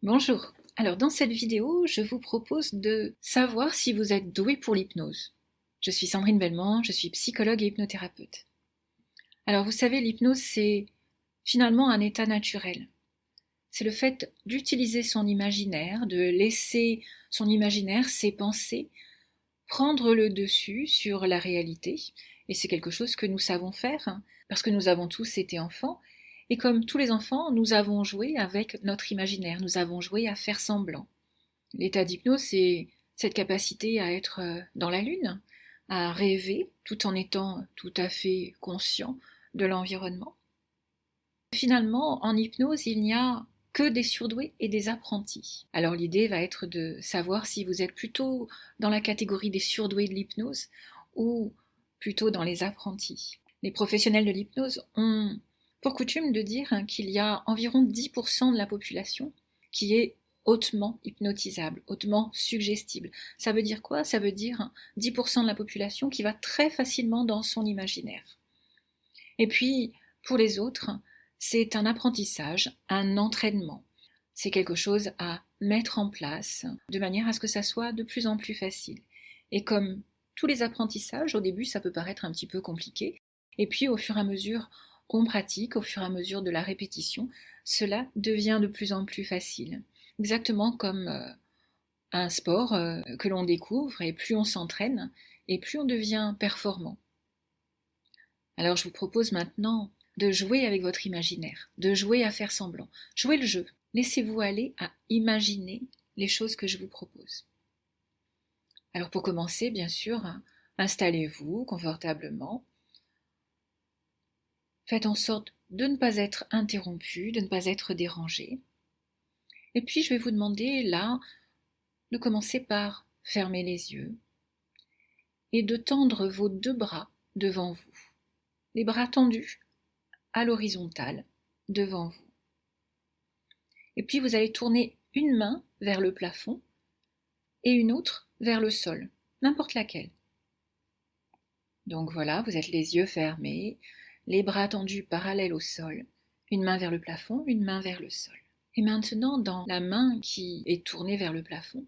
Bonjour. Alors dans cette vidéo, je vous propose de savoir si vous êtes doué pour l'hypnose. Je suis Sandrine Belmont, je suis psychologue et hypnothérapeute. Alors vous savez, l'hypnose c'est finalement un état naturel. C'est le fait d'utiliser son imaginaire, de laisser son imaginaire, ses pensées, prendre le dessus sur la réalité. Et c'est quelque chose que nous savons faire, parce que nous avons tous été enfants. Et comme tous les enfants, nous avons joué avec notre imaginaire, nous avons joué à faire semblant. L'état d'hypnose, c'est cette capacité à être dans la lune, à rêver tout en étant tout à fait conscient de l'environnement. Finalement, en hypnose, il n'y a que des surdoués et des apprentis. Alors l'idée va être de savoir si vous êtes plutôt dans la catégorie des surdoués de l'hypnose ou plutôt dans les apprentis. Les professionnels de l'hypnose ont pour coutume de dire qu'il y a environ 10% de la population qui est hautement hypnotisable, hautement suggestible. Ça veut dire quoi? Ça veut dire 10% de la population qui va très facilement dans son imaginaire. Et puis, pour les autres, c'est un apprentissage, un entraînement. C'est quelque chose à mettre en place de manière à ce que ça soit de plus en plus facile. Et comme tous les apprentissages, au début, ça peut paraître un petit peu compliqué. Et puis, au fur et à mesure qu'on pratique, au fur et à mesure de la répétition, cela devient de plus en plus facile. Exactement comme un sport que l'on découvre, et plus on s'entraîne, et plus on devient performant. Alors je vous propose maintenant de jouer avec votre imaginaire, de jouer à faire semblant. Jouez le jeu. Laissez-vous aller à imaginer les choses que je vous propose. Alors pour commencer, bien sûr, installez-vous confortablement. Faites en sorte de ne pas être interrompu, de ne pas être dérangé. Et puis je vais vous demander là de commencer par fermer les yeux et de tendre vos deux bras devant vous. Les bras tendus à l'horizontale devant vous. Et puis vous allez tourner une main vers le plafond et une autre vers le sol, n'importe laquelle. Donc voilà, vous êtes les yeux fermés, les bras tendus parallèles au sol, une main vers le plafond, une main vers le sol. Et maintenant, dans la main qui est tournée vers le plafond,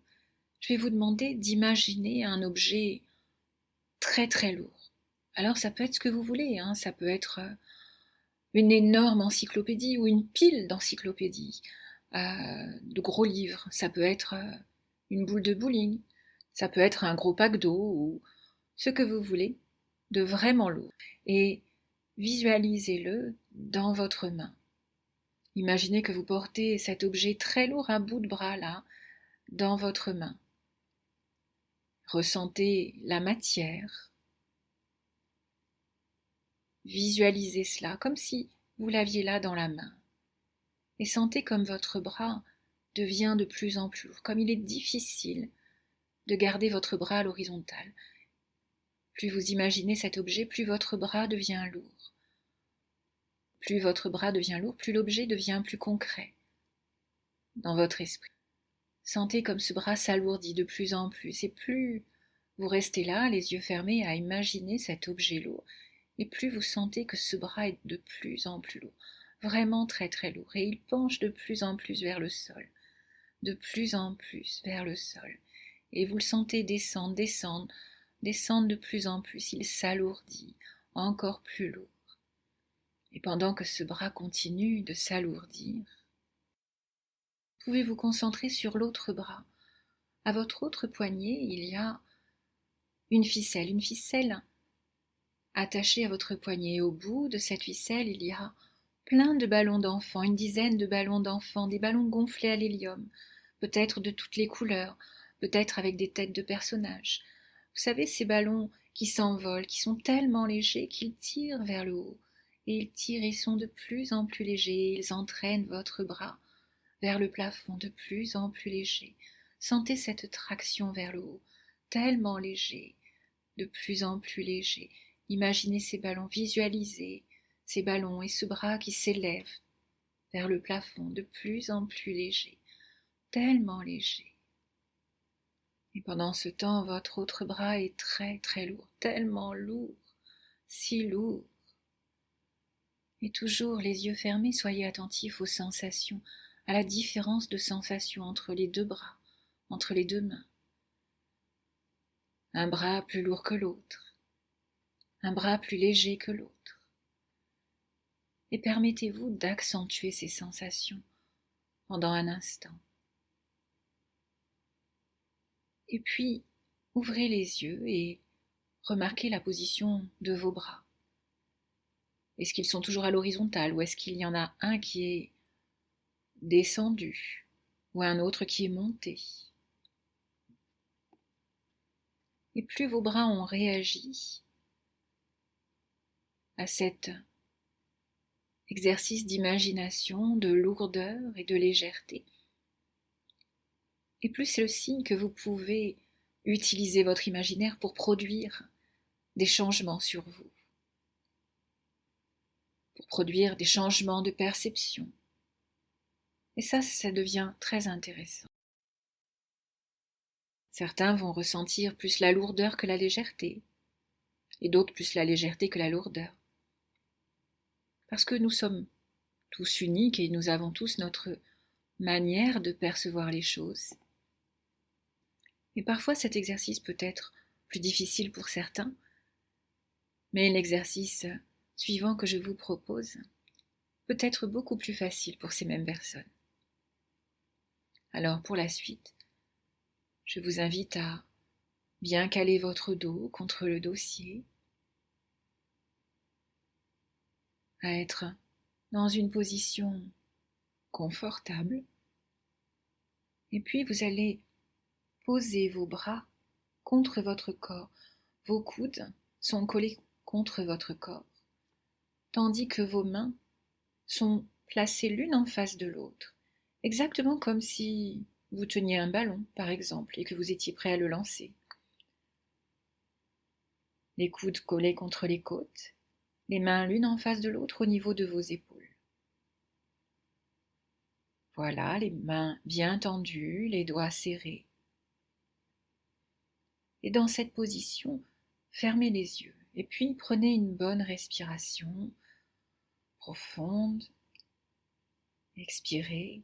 je vais vous demander d'imaginer un objet très très lourd. Alors ça peut être ce que vous voulez, ça peut être une énorme encyclopédie ou une pile d'encyclopédies, de gros livres. Ça peut être une boule de bowling, ça peut être un gros pack d'eau ou ce que vous voulez, de vraiment lourd. Et visualisez-le dans votre main. Imaginez que vous portez cet objet très lourd à bout de bras là, dans votre main. Ressentez la matière. Visualisez cela comme si vous l'aviez là dans la main. Et sentez comme votre bras devient de plus en plus lourd, comme il est difficile de garder votre bras à l'horizontale. Plus vous imaginez cet objet, plus votre bras devient lourd. Plus votre bras devient lourd, plus l'objet devient plus concret dans votre esprit. Sentez comme ce bras s'alourdit de plus en plus, et plus vous restez là, les yeux fermés, à imaginer cet objet lourd, et plus vous sentez que ce bras est de plus en plus lourd, vraiment très très lourd, et il penche de plus en plus vers le sol, de plus en plus vers le sol, et vous le sentez descendre, descendre, descendre de plus en plus, il s'alourdit, encore plus lourd. Et pendant que ce bras continue de s'alourdir, vous pouvez vous concentrer sur l'autre bras. À votre autre poignet, il y a une ficelle attachée à votre poignet. Et au bout de cette ficelle, il y a plein de ballons d'enfants, une dizaine de ballons d'enfants, des ballons gonflés à l'hélium, peut-être de toutes les couleurs, peut-être avec des têtes de personnages. Vous savez, ces ballons qui s'envolent, qui sont tellement légers qu'ils tirent vers le haut. Et ils tirent, ils sont de plus en plus légers, ils entraînent votre bras vers le plafond, de plus en plus léger. Sentez cette traction vers le haut, tellement léger, de plus en plus léger. Imaginez ces ballons, visualisez ces ballons et ce bras qui s'élève vers le plafond, de plus en plus léger, tellement léger. Et pendant ce temps, votre autre bras est très très lourd, tellement lourd, si lourd. Et toujours les yeux fermés, soyez attentifs aux sensations. à la différence de sensation entre les deux bras, entre les deux mains. Un bras plus lourd que l'autre, un bras plus léger que l'autre. Et permettez-vous d'accentuer ces sensations pendant un instant. Et puis, ouvrez les yeux et remarquez la position de vos bras. Est-ce qu'ils sont toujours à l'horizontale ou est-ce qu'il y en a un qui est descendu ou un autre qui est monté? Et plus vos bras ont réagi à cet exercice d'imagination, de lourdeur et de légèreté, et plus c'est le signe que vous pouvez utiliser votre imaginaire pour produire des changements sur vous, pour produire des changements de perception. Et ça devient très intéressant. Certains vont ressentir plus la lourdeur que la légèreté, et d'autres plus la légèreté que la lourdeur. Parce que nous sommes tous uniques et nous avons tous notre manière de percevoir les choses. Et parfois cet exercice peut être plus difficile pour certains, mais l'exercice suivant que je vous propose peut être beaucoup plus facile pour ces mêmes personnes. Alors pour la suite, je vous invite à bien caler votre dos contre le dossier, à être dans une position confortable, et puis vous allez poser vos bras contre votre corps. Vos coudes sont collés contre votre corps, tandis que vos mains sont placées l'une en face de l'autre, exactement comme si vous teniez un ballon, par exemple, et que vous étiez prêt à le lancer. Les coudes collés contre les côtes, les mains l'une en face de l'autre au niveau de vos épaules. Voilà, les mains bien tendues, les doigts serrés. Et dans cette position, fermez les yeux et puis prenez une bonne respiration profonde. Expirez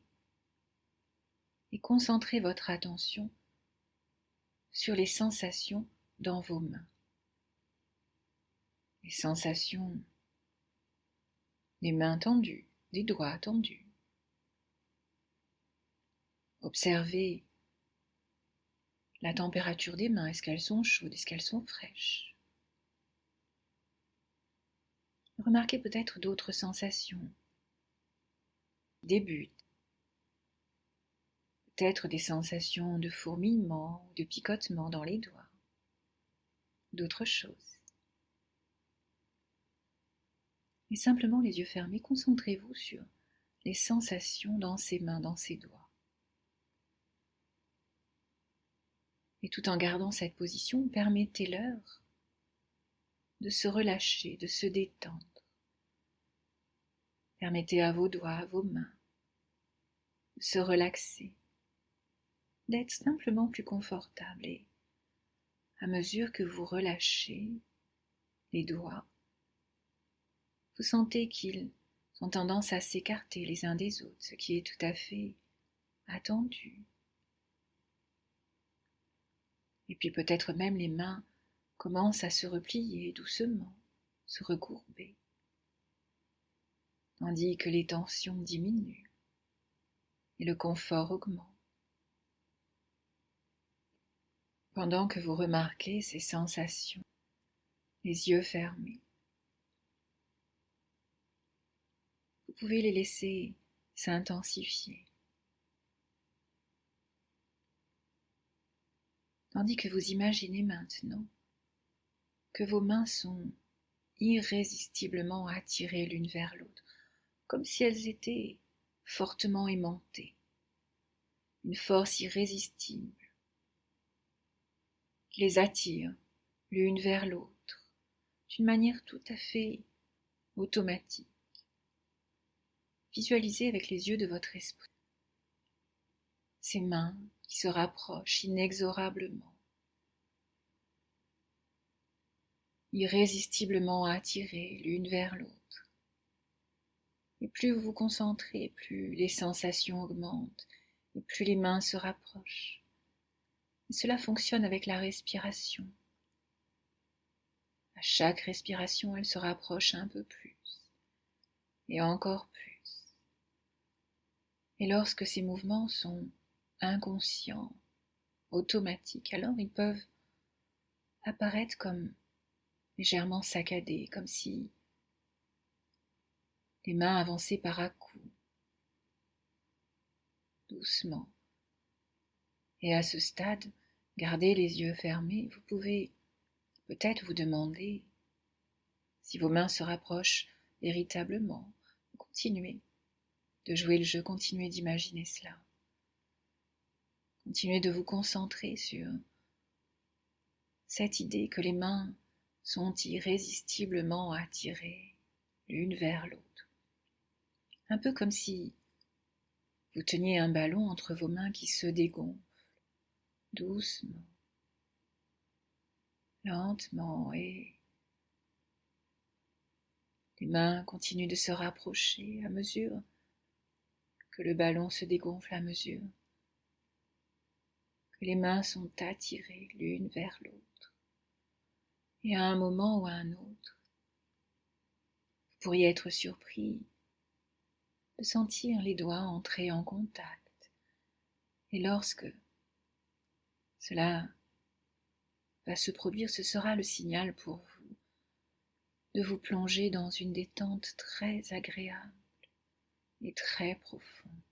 et concentrez votre attention sur les sensations dans vos mains. Les sensations des mains tendues, des doigts tendus. Observez la température des mains. Est-ce qu'elles sont chaudes? Est-ce qu'elles sont fraîches? Remarquez peut-être d'autres sensations. Débutent. Peut-être des sensations de fourmillement ou de picotement dans les doigts. D'autres choses. Et simplement les yeux fermés, concentrez-vous sur les sensations dans ces mains, dans ces doigts. Et tout en gardant cette position, permettez-leur de se relâcher, de se détendre. Permettez à vos doigts, à vos mains, de se relaxer, d'être simplement plus confortable. Et à mesure que vous relâchez les doigts, vous sentez qu'ils ont tendance à s'écarter les uns des autres, ce qui est tout à fait attendu. Et puis peut-être même les mains commencent à se replier doucement, se recourber, tandis que les tensions diminuent et le confort augmente. Pendant que vous remarquez ces sensations, les yeux fermés, vous pouvez les laisser s'intensifier. Tandis que vous imaginez maintenant que vos mains sont irrésistiblement attirées l'une vers l'autre, comme si elles étaient fortement aimantées, une force irrésistible qui les attire l'une vers l'autre, d'une manière tout à fait automatique. Visualisez avec les yeux de votre esprit ces mains qui se rapprochent inexorablement, irrésistiblement attirées l'une vers l'autre. Et plus vous vous concentrez, plus les sensations augmentent, et plus les mains se rapprochent. Et cela fonctionne avec la respiration. À chaque respiration, elle se rapproche un peu plus, et encore plus. Et lorsque ces mouvements sont inconscients, automatiques, alors ils peuvent apparaître comme légèrement saccadés, comme si les mains avançaient par à-coups, doucement. Et à ce stade, gardez les yeux fermés. Vous pouvez peut-être vous demander si vos mains se rapprochent véritablement. Continuez de jouer le jeu, continuez d'imaginer cela. Continuez de vous concentrer sur cette idée que les mains sont irrésistiblement attirées l'une vers l'autre. Un peu comme si vous teniez un ballon entre vos mains qui se dégonfle, doucement, lentement, et les mains continuent de se rapprocher à mesure que le ballon se dégonfle, à mesure que les mains sont attirées l'une vers l'autre. Et à un moment ou à un autre, vous pourriez être surpris de sentir les doigts entrer en contact. Et lorsque cela va se produire, ce sera le signal pour vous de vous plonger dans une détente très agréable et très profonde.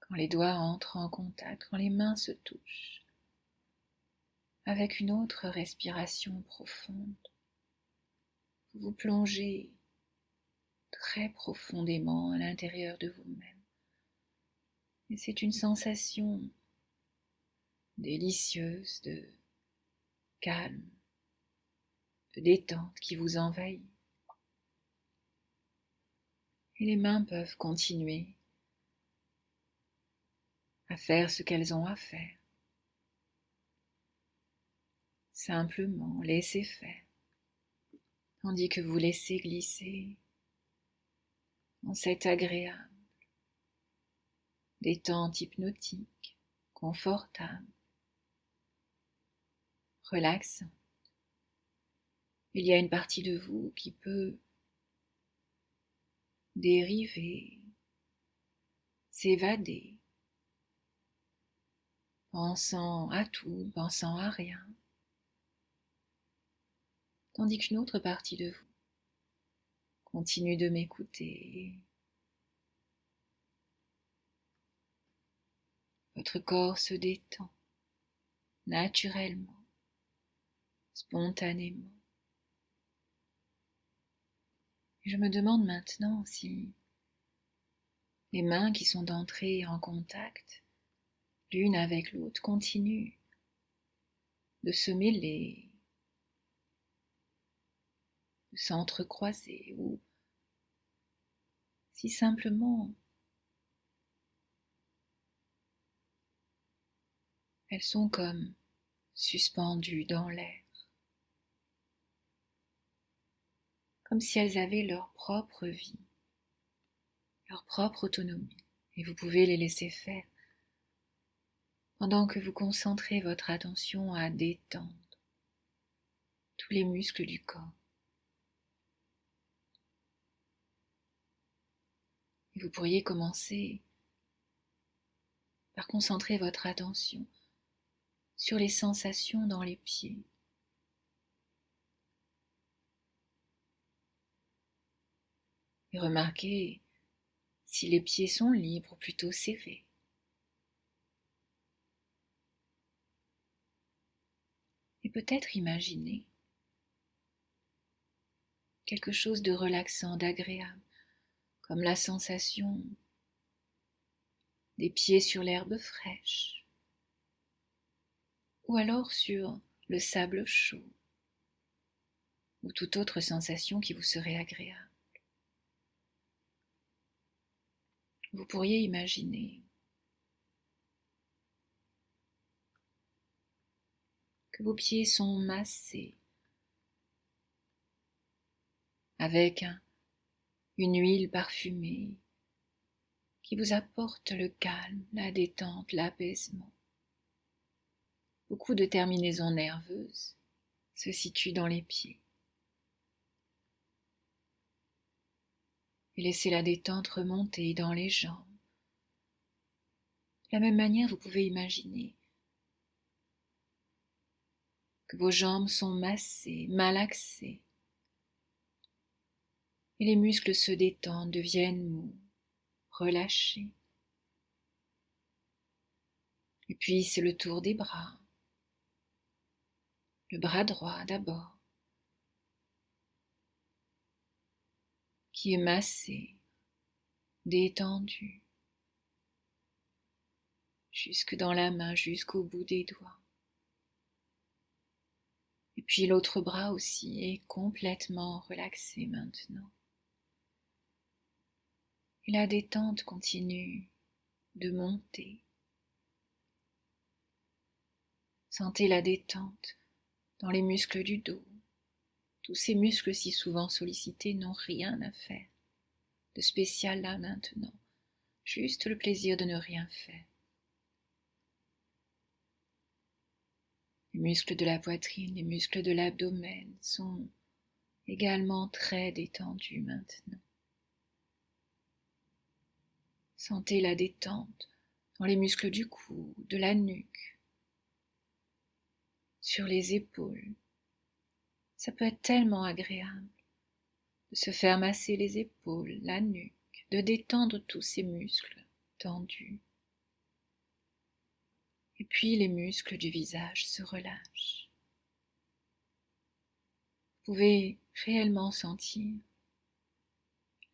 Quand les doigts entrent en contact, quand les mains se touchent, avec une autre respiration profonde, vous vous plongez très profondément à l'intérieur de vous-même. Et c'est une sensation délicieuse de calme, de détente qui vous envahit. Et les mains peuvent continuer à faire ce qu'elles ont à faire. Simplement laissez faire, tandis que vous laissez glisser dans cette agréable détente hypnotique, confortable, relaxante. Il y a une partie de vous qui peut dériver, s'évader, pensant à tout, pensant à rien, tandis qu'une autre partie de vous continue de m'écouter. Votre corps se détend naturellement, spontanément. Et je me demande maintenant si les mains qui sont entrées en contact l'une avec l'autre continuent de se mêler, de s'entrecroiser, ou si simplement elles sont comme suspendues dans l'air, comme si elles avaient leur propre vie, leur propre autonomie, et vous pouvez les laisser faire pendant que vous concentrez votre attention à détendre tous les muscles du corps. Et vous pourriez commencer par concentrer votre attention sur les sensations dans les pieds. Et remarquez si les pieds sont libres ou plutôt serrés. Et peut-être imaginer quelque chose de relaxant, d'agréable, comme la sensation des pieds sur l'herbe fraîche, ou alors sur le sable chaud, ou toute autre sensation qui vous serait agréable. Vous pourriez imaginer que vos pieds sont massés avec une huile parfumée qui vous apporte le calme, la détente, l'apaisement. Beaucoup de terminaisons nerveuses se situent dans les pieds. Et laissez la détente remonter dans les jambes. De la même manière, vous pouvez imaginer que vos jambes sont massées, malaxées, et les muscles se détendent, deviennent mous, relâchés. Et puis c'est le tour des bras. Le bras droit d'abord, qui est massé, détendu, jusque dans la main, jusqu'au bout des doigts. Et puis l'autre bras aussi est complètement relaxé maintenant. Et la détente continue de monter. Sentez la détente dans les muscles du dos. Tous ces muscles si souvent sollicités n'ont rien à faire de spécial là maintenant. Juste le plaisir de ne rien faire. Les muscles de la poitrine, les muscles de l'abdomen sont également très détendus maintenant. Sentez la détente dans les muscles du cou, de la nuque, sur les épaules. Ça peut être tellement agréable de se faire masser les épaules, la nuque, de détendre tous ces muscles tendus. Et puis les muscles du visage se relâchent. Vous pouvez réellement sentir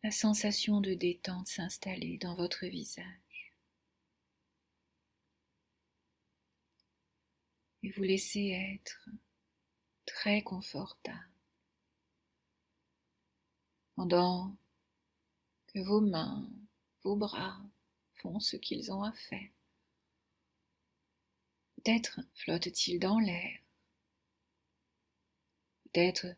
la sensation de détente s'installer dans votre visage. Et vous laissez être très confortable pendant que vos mains, vos bras font ce qu'ils ont à faire. Peut-être flottent-ils dans l'air. Peut-être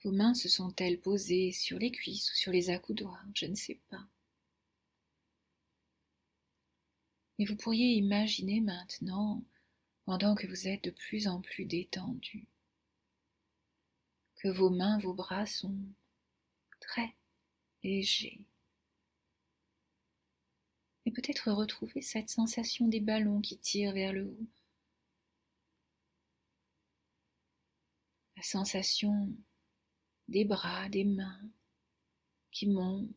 vos mains se sont-elles posées sur les cuisses ou sur les accoudoirs, je ne sais pas. Mais vous pourriez imaginer maintenant, pendant que vous êtes de plus en plus détendu, que vos mains, vos bras sont très légers. Et peut-être retrouver cette sensation des ballons qui tirent vers le haut. La sensation des bras, des mains qui montent,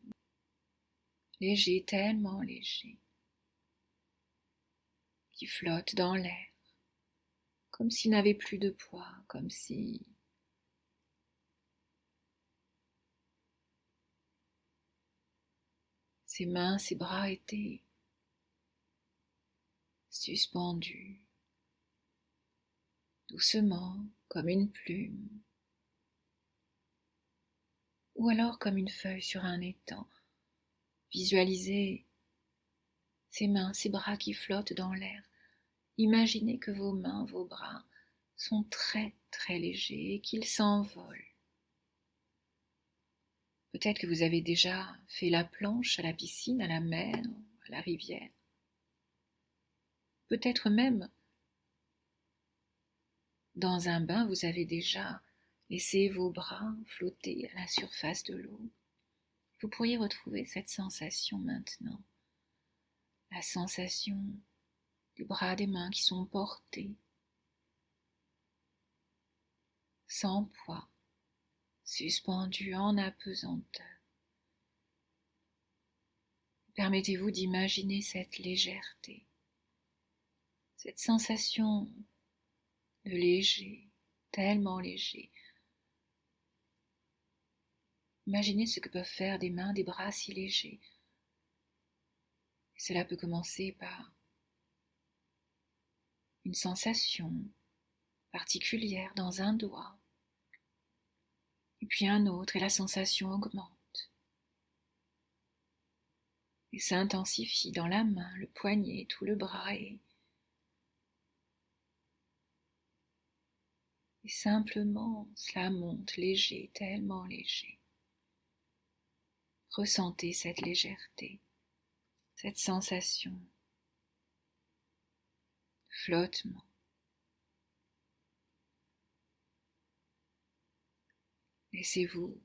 légers, tellement légers, qui flottent dans l'air, comme s'ils n'avaient plus de poids, comme si ses mains, ses bras étaient suspendus, doucement, comme une plume, ou alors comme une feuille sur un étang. Visualisez ces mains, ces bras qui flottent dans l'air. Imaginez que vos mains, vos bras sont très très légers et qu'ils s'envolent. Peut-être que vous avez déjà fait la planche à la piscine, à la mer, à la rivière. Peut-être même, dans un bain, vous avez déjà laissé vos bras flotter à la surface de l'eau. Vous pourriez retrouver cette sensation maintenant. La sensation des bras, des mains qui sont portés, sans poids, suspendus en apesanteur. Permettez-vous d'imaginer cette légèreté, cette sensation de léger, tellement léger. Imaginez ce que peuvent faire des mains, des bras si légers. Et cela peut commencer par une sensation particulière dans un doigt, et puis un autre, et la sensation augmente et s'intensifie dans la main, le poignet, tout le bras, et Et simplement, cela monte léger, tellement léger. Ressentez cette légèreté, cette sensation de flottement. Laissez-vous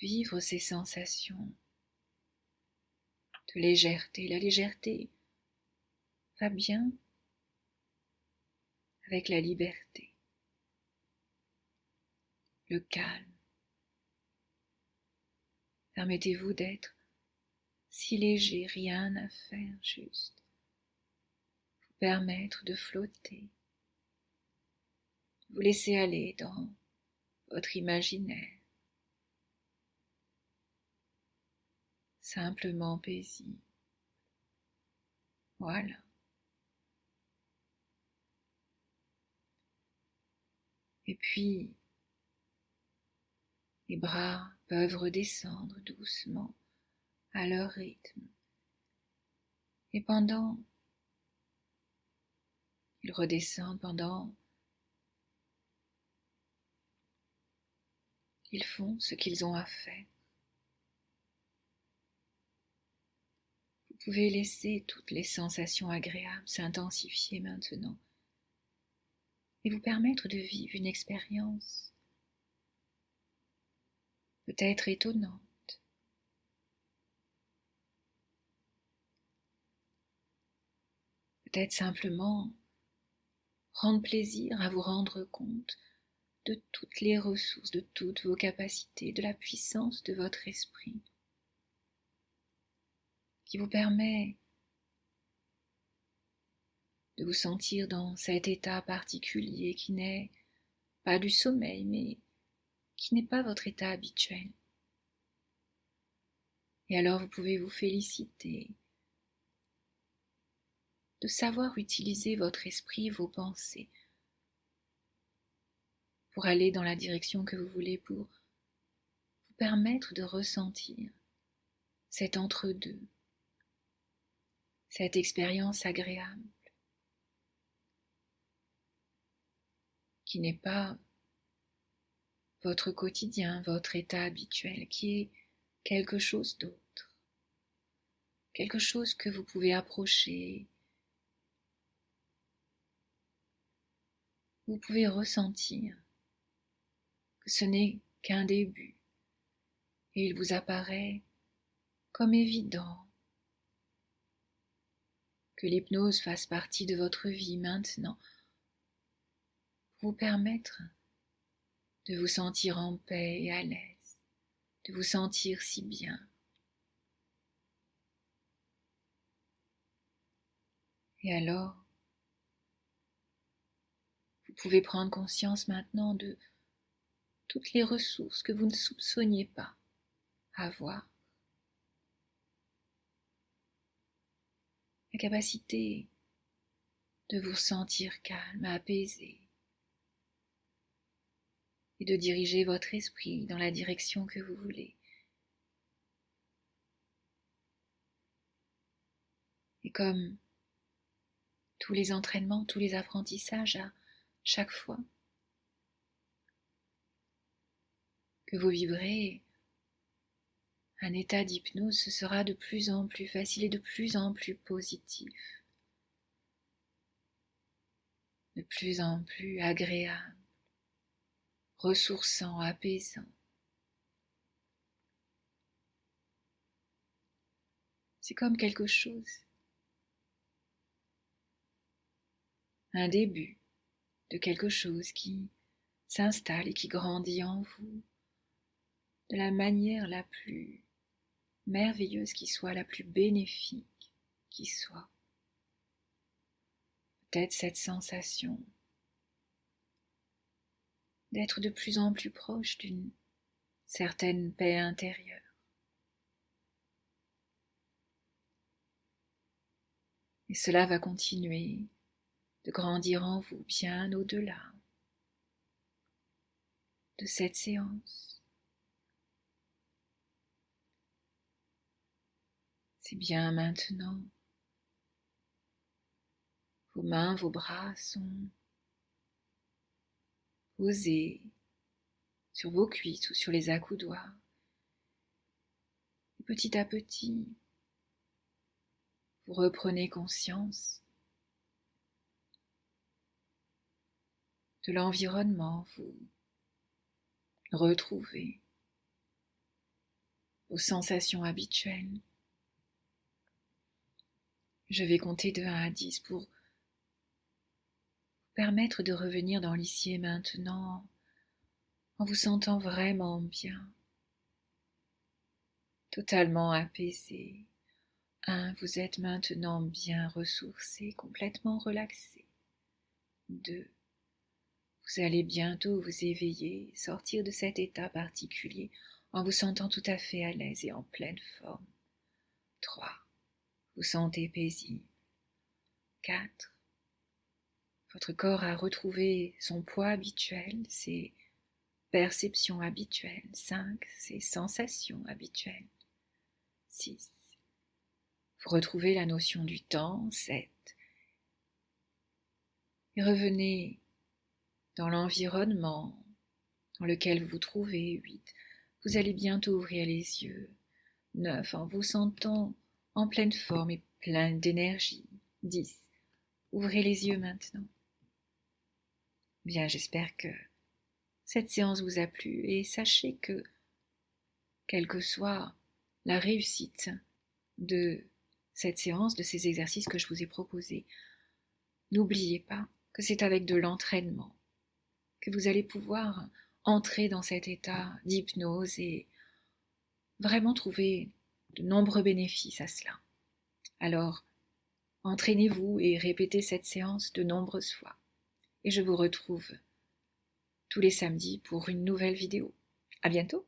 vivre ces sensations de légèreté. La légèreté va bien avec la liberté, le calme. Permettez-vous d'être si léger, rien à faire, juste vous permettre de flotter, vous laisser aller dans votre imaginaire, simplement paisible. Voilà. Et puis, les bras peuvent redescendre doucement à leur rythme. Et pendant qu'ils redescendent, pendant qu'ils font ce qu'ils ont à faire, vous pouvez laisser toutes les sensations agréables s'intensifier maintenant et vous permettre de vivre une expérience peut-être étonnante, peut-être simplement rendre plaisir à vous rendre compte de toutes les ressources, de toutes vos capacités, de la puissance de votre esprit qui vous permet de vous sentir dans cet état particulier qui n'est pas du sommeil, mais qui n'est pas votre état habituel. Et alors vous pouvez vous féliciter de savoir utiliser votre esprit, vos pensées, pour aller dans la direction que vous voulez, pour vous permettre de ressentir cet entre-deux, cette expérience agréable, qui n'est pas votre quotidien, votre état habituel, qui est quelque chose d'autre, quelque chose que vous pouvez approcher, vous pouvez ressentir que ce n'est qu'un début, et il vous apparaît comme évident que l'hypnose fasse partie de votre vie maintenant, pour vous permettre de vous sentir en paix et à l'aise, de vous sentir si bien. Et alors, vous pouvez prendre conscience maintenant de toutes les ressources que vous ne soupçonniez pas avoir. La capacité de vous sentir calme, apaisé, et de diriger votre esprit dans la direction que vous voulez. Et comme tous les entraînements, tous les apprentissages, à chaque fois que vous vivrez un état d'hypnose, ce sera de plus en plus facile et de plus en plus positif, de plus en plus agréable, ressourçant, apaisant. C'est comme quelque chose, un début de quelque chose qui s'installe et qui grandit en vous de la manière la plus merveilleuse qui soit, la plus bénéfique qui soit. Peut-être cette sensation d'être de plus en plus proche d'une certaine paix intérieure. Et cela va continuer de grandir en vous bien au-delà de cette séance. C'est bien maintenant. Vos mains, vos bras sont posés sur vos cuisses ou sur les accoudoirs. Et petit à petit, vous reprenez conscience de l'environnement, vous retrouvez vos sensations habituelles. Je vais compter de 1 à 10 pour vous permettre de revenir dans l'ici et maintenant en vous sentant vraiment bien, totalement apaisé. 1, vous êtes maintenant bien ressourcé, complètement relaxé. 2, vous allez bientôt vous éveiller, sortir de cet état particulier en vous sentant tout à fait à l'aise et en pleine forme. 3, vous sentez paisible. 4, votre corps a retrouvé son poids habituel, ses perceptions habituelles. 5, ses sensations habituelles. 6, vous retrouvez la notion du temps. 7, et revenez dans l'environnement dans lequel vous vous trouvez. 8, vous allez bientôt ouvrir les yeux. 9, en vous sentant en pleine forme et plein d'énergie. 10, ouvrez les yeux maintenant. Bien, j'espère que cette séance vous a plu et sachez que, quelle que soit la réussite de cette séance, de ces exercices que je vous ai proposés, n'oubliez pas que c'est avec de l'entraînement que vous allez pouvoir entrer dans cet état d'hypnose et vraiment trouver de nombreux bénéfices à cela. Alors, entraînez-vous et répétez cette séance de nombreuses fois. Et je vous retrouve tous les samedis pour une nouvelle vidéo. À bientôt!